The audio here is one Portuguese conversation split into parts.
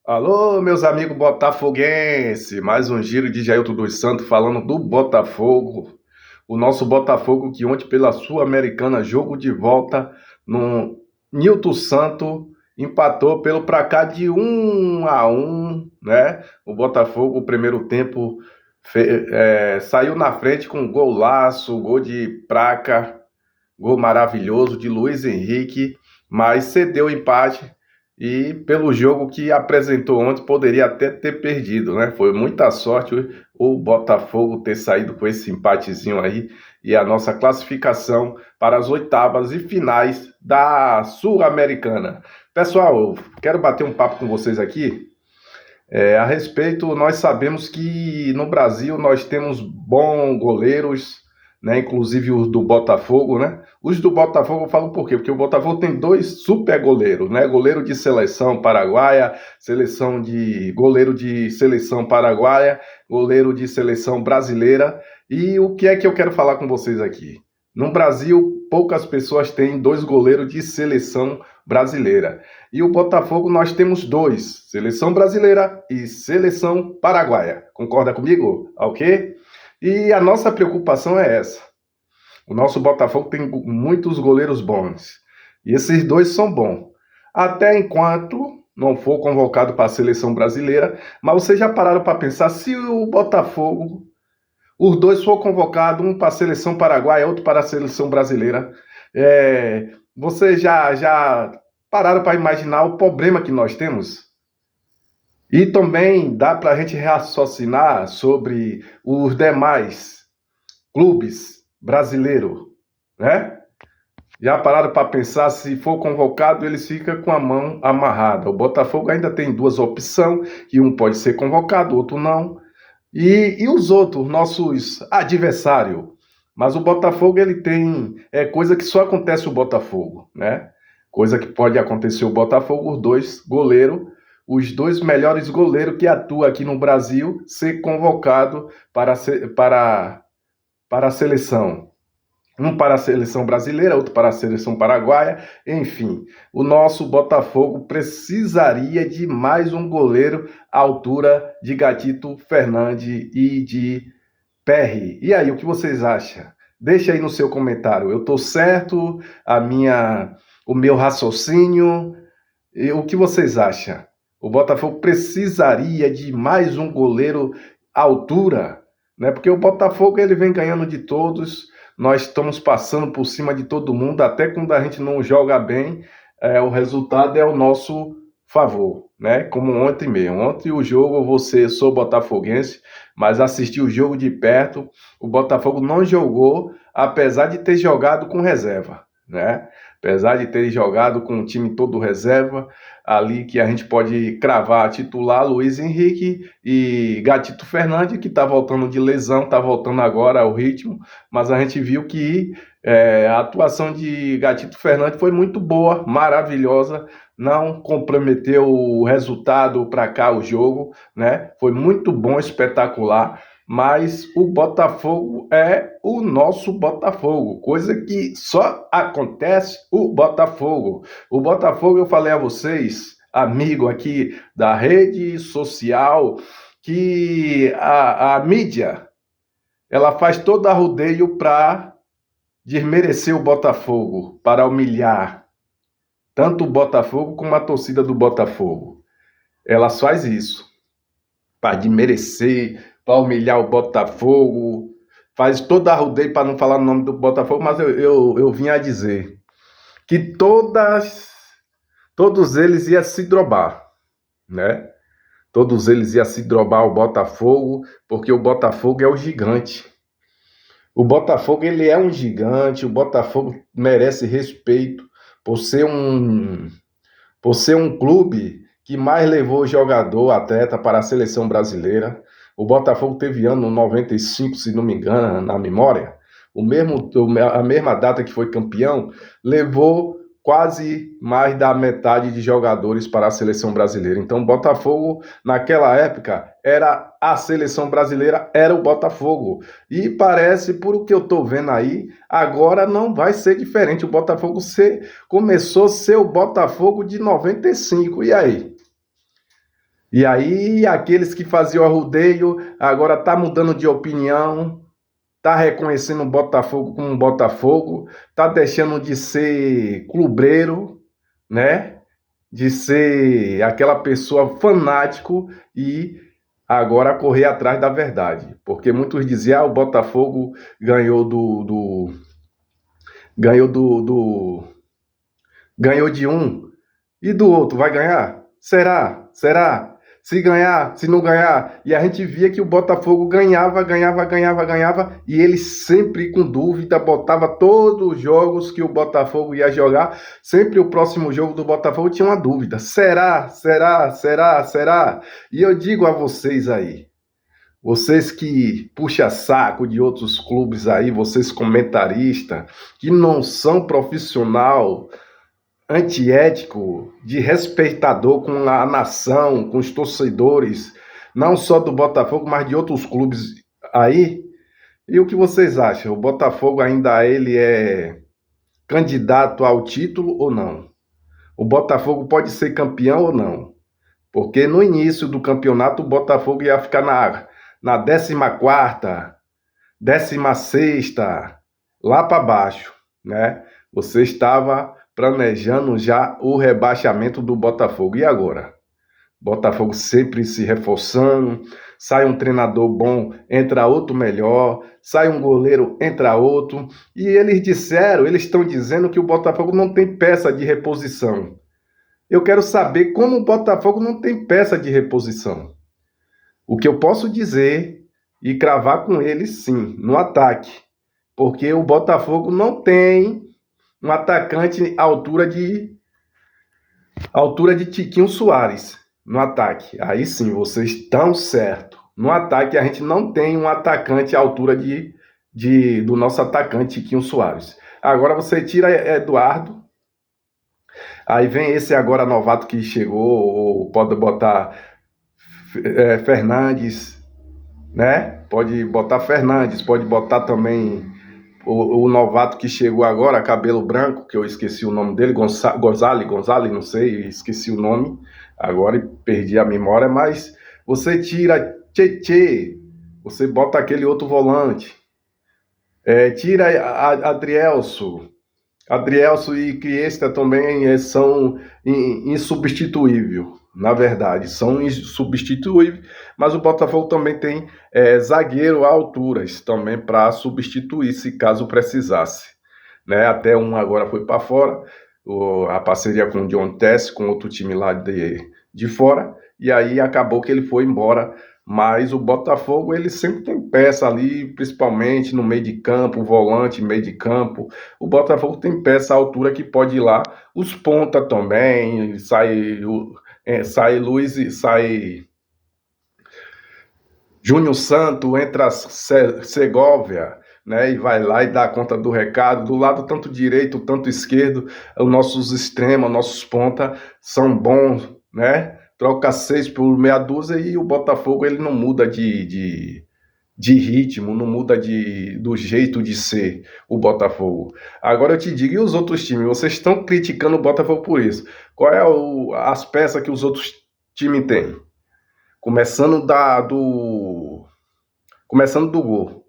Alô, meus amigos botafoguense, mais um giro de Jailton dos Santos falando do Botafogo. O nosso Botafogo que ontem pela Sul-Americana, jogo de volta no Nilton Santos, empatou pelo placar de 1-1, né? O Botafogo, o primeiro tempo, saiu na frente com um golaço, gol de placa, gol maravilhoso de Luiz Henrique, mas cedeu o empate e pelo jogo que apresentou ontem poderia até ter perdido, né? Foi muita sorte o Botafogo ter saído com esse empatezinho aí e a nossa classificação para as oitavas e finais da Sul-Americana. Pessoal, eu quero bater um papo com vocês aqui. A respeito, nós sabemos que no Brasil nós temos bons goleiros, né? Inclusive os do Botafogo, né? Os do Botafogo eu falo por quê? Porque o Botafogo tem dois super goleiros, né? Goleiro de seleção paraguaia, goleiro de seleção paraguaia, goleiro de seleção brasileira. E o que é que eu quero falar com vocês aqui? No Brasil, poucas pessoas têm dois goleiros de seleção brasileira. E o Botafogo nós temos dois, seleção brasileira e seleção paraguaia. Concorda comigo? Ok? E a nossa preocupação é essa. O nosso Botafogo tem muitos goleiros bons. E esses dois são bons. Até enquanto não for convocado para a seleção brasileira, mas vocês já pararam para pensar se o Botafogo, os dois for convocados, um para a seleção paraguaia, outro para a seleção brasileira, vocês já pararam para imaginar o problema que nós temos? E também dá para a gente raciocinar sobre os demais clubes brasileiros, né? Já pararam para pensar, se for convocado, eles ficam com a mão amarrada. O Botafogo ainda tem duas opções, que um pode ser convocado, outro não. E os outros, nossos adversários. Mas o Botafogo, ele tem coisa que só acontece o Botafogo, né? Coisa que pode acontecer o Botafogo, os dois melhores goleiros que atuam aqui no Brasil, ser convocado para a seleção. Um para a seleção brasileira, outro para a seleção paraguaia, enfim. O nosso Botafogo precisaria de mais um goleiro à altura de Gatito Fernandes e de Perry. E aí, o que vocês acham? Deixa aí no seu comentário. Eu estou certo? O meu raciocínio? E o que vocês acham? O Botafogo precisaria de mais um goleiro à altura, né? Porque o Botafogo ele vem ganhando de todos, nós estamos passando por cima de todo mundo, até quando a gente não joga bem, o resultado é ao nosso favor, né? Como ontem mesmo. Ontem o jogo, sou botafoguense, mas assisti o jogo de perto, o Botafogo não jogou, apesar de ter jogado com reserva, né? Apesar de ter jogado com o time todo reserva, ali que a gente pode cravar titular Luiz Henrique e Gatito Fernandes, que está voltando de lesão, está voltando agora ao ritmo, mas a gente viu que a atuação de Gatito Fernandes foi muito boa, maravilhosa, não comprometeu o resultado para cá, o jogo, né? Foi muito bom, espetacular. Mas o Botafogo é o nosso Botafogo, coisa que só acontece o Botafogo. O Botafogo, eu falei a vocês, amigo aqui da rede social, que a mídia, ela faz todo arrodeio para desmerecer o Botafogo, para humilhar tanto o Botafogo como a torcida do Botafogo. Ela faz isso para desmerecer, para humilhar o Botafogo, faz todo arrodeio para não falar o nome do Botafogo, mas eu vim a dizer que todos eles iam se drobar, né? Todos eles iam se drobar o Botafogo, porque o Botafogo é o gigante. O Botafogo, ele é um gigante, o Botafogo merece respeito por ser um clube que mais levou jogador, atleta para a seleção brasileira. O Botafogo teve ano 95, se não me engano, na memória. A mesma data que foi campeão, levou quase mais da metade de jogadores para a seleção brasileira. Então, o Botafogo, naquela época, era a seleção brasileira, era o Botafogo. E parece, por o que eu estou vendo aí, agora não vai ser diferente. O Botafogo começou a ser o Botafogo de 95. E aí? E aí, aqueles que faziam arrudeio, agora tá mudando de opinião, tá reconhecendo o Botafogo como um Botafogo, tá deixando de ser clubreiro, né? De ser aquela pessoa fanático e agora correr atrás da verdade. Porque muitos diziam, o Botafogo ganhou ganhou ganhou de um e do outro vai ganhar? Será? Será? Se ganhar, se não ganhar. E a gente via que o Botafogo ganhava, e ele sempre com dúvida botava todos os jogos que o Botafogo ia jogar, sempre o próximo jogo do Botafogo tinha uma dúvida. Será? Será? Será? Será? E eu digo a vocês aí, vocês que puxa saco de outros clubes aí, vocês comentaristas, que não são profissional, antiético, de respeitador com a nação, com os torcedores, não só do Botafogo, mas de outros clubes aí. E o que vocês acham? O Botafogo ainda ele é candidato ao título ou não? O Botafogo pode ser campeão ou não? Porque no início do campeonato o Botafogo ia ficar na 14ª, 16ª, lá para baixo, né? Você estava planejando já o rebaixamento do Botafogo. E agora? Botafogo sempre se reforçando, sai um treinador bom, entra outro melhor, sai um goleiro, entra outro. E eles estão dizendo que o Botafogo não tem peça de reposição. Eu quero saber como o Botafogo não tem peça de reposição. O que eu posso dizer e cravar com eles, sim, no ataque. Porque o Botafogo não tem um atacante à altura de Tiquinho Soares no ataque. Aí sim, vocês estão certos. No ataque, a gente não tem um atacante à altura do nosso atacante Tiquinho Soares. Agora você tira Eduardo, aí vem esse agora novato que chegou, ou pode botar Fernandes, né? Pode botar Fernandes, pode botar também o novato que chegou agora, cabelo branco, que eu esqueci o nome dele, Gonzalez, não sei, esqueci o nome agora e perdi a memória, mas você tira Tchê, você bota aquele outro volante, tira Adrielso e Criesta também são insubstituíveis, na verdade, são insubstituíveis, mas o Botafogo também tem zagueiro a alturas também para substituir se caso precisasse, né? Até um agora foi para fora, a parceria com o John Tess, com outro time lá de fora, e aí acabou que ele foi embora. Mas o Botafogo, ele sempre tem peça ali, principalmente no meio de campo, volante, meio de campo. O Botafogo tem peça à altura que pode ir lá. Os ponta também, sai Luiz, sai Júnior Santo, entra Segovia, né, e vai lá e dá conta do recado. Do lado tanto direito, tanto esquerdo, os nossos extremos, nossos ponta são bons, né? Troca 6 por meia dúzia e o Botafogo ele não muda de ritmo, não muda do jeito de ser o Botafogo. Agora eu te digo, e os outros times? Vocês estão criticando o Botafogo por isso. Qual é as peças que os outros times têm? Começando do gol.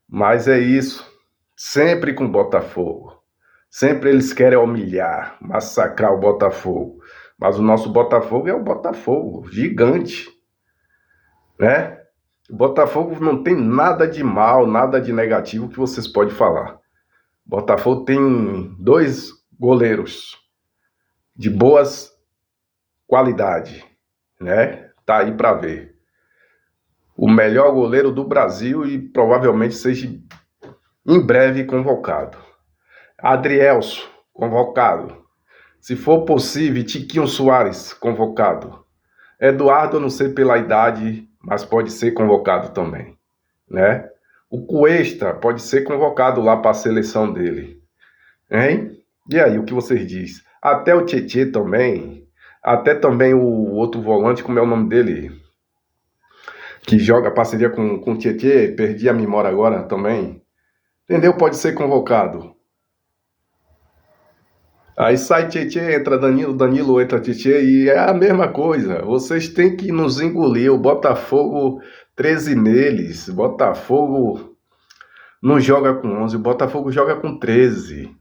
Mas é isso, sempre com o Botafogo. Sempre eles querem humilhar, massacrar o Botafogo. Mas o nosso Botafogo é o Botafogo, gigante, né? O Botafogo não tem nada de mal, nada de negativo que vocês podem falar. O Botafogo tem 2 goleiros de boas qualidade, né? Tá aí para ver. O melhor goleiro do Brasil e provavelmente seja em breve convocado. Adrielso, convocado. Se for possível, Tiquinho Soares, convocado. Eduardo, eu não sei pela idade, mas pode ser convocado também, né? O Cuesta pode ser convocado lá para a seleção dele, hein? E aí, o que vocês dizem? Até o Tietê também, até também o outro volante, como é o nome dele? Que joga parceria com o Tietê, perdi a memória agora também. Entendeu? Pode ser convocado. Aí sai Tietê, entra Danilo, Danilo entra Tietê, e é a mesma coisa. Vocês têm que nos engolir. O Botafogo 13 neles. Botafogo não joga com 11, o Botafogo joga com 13.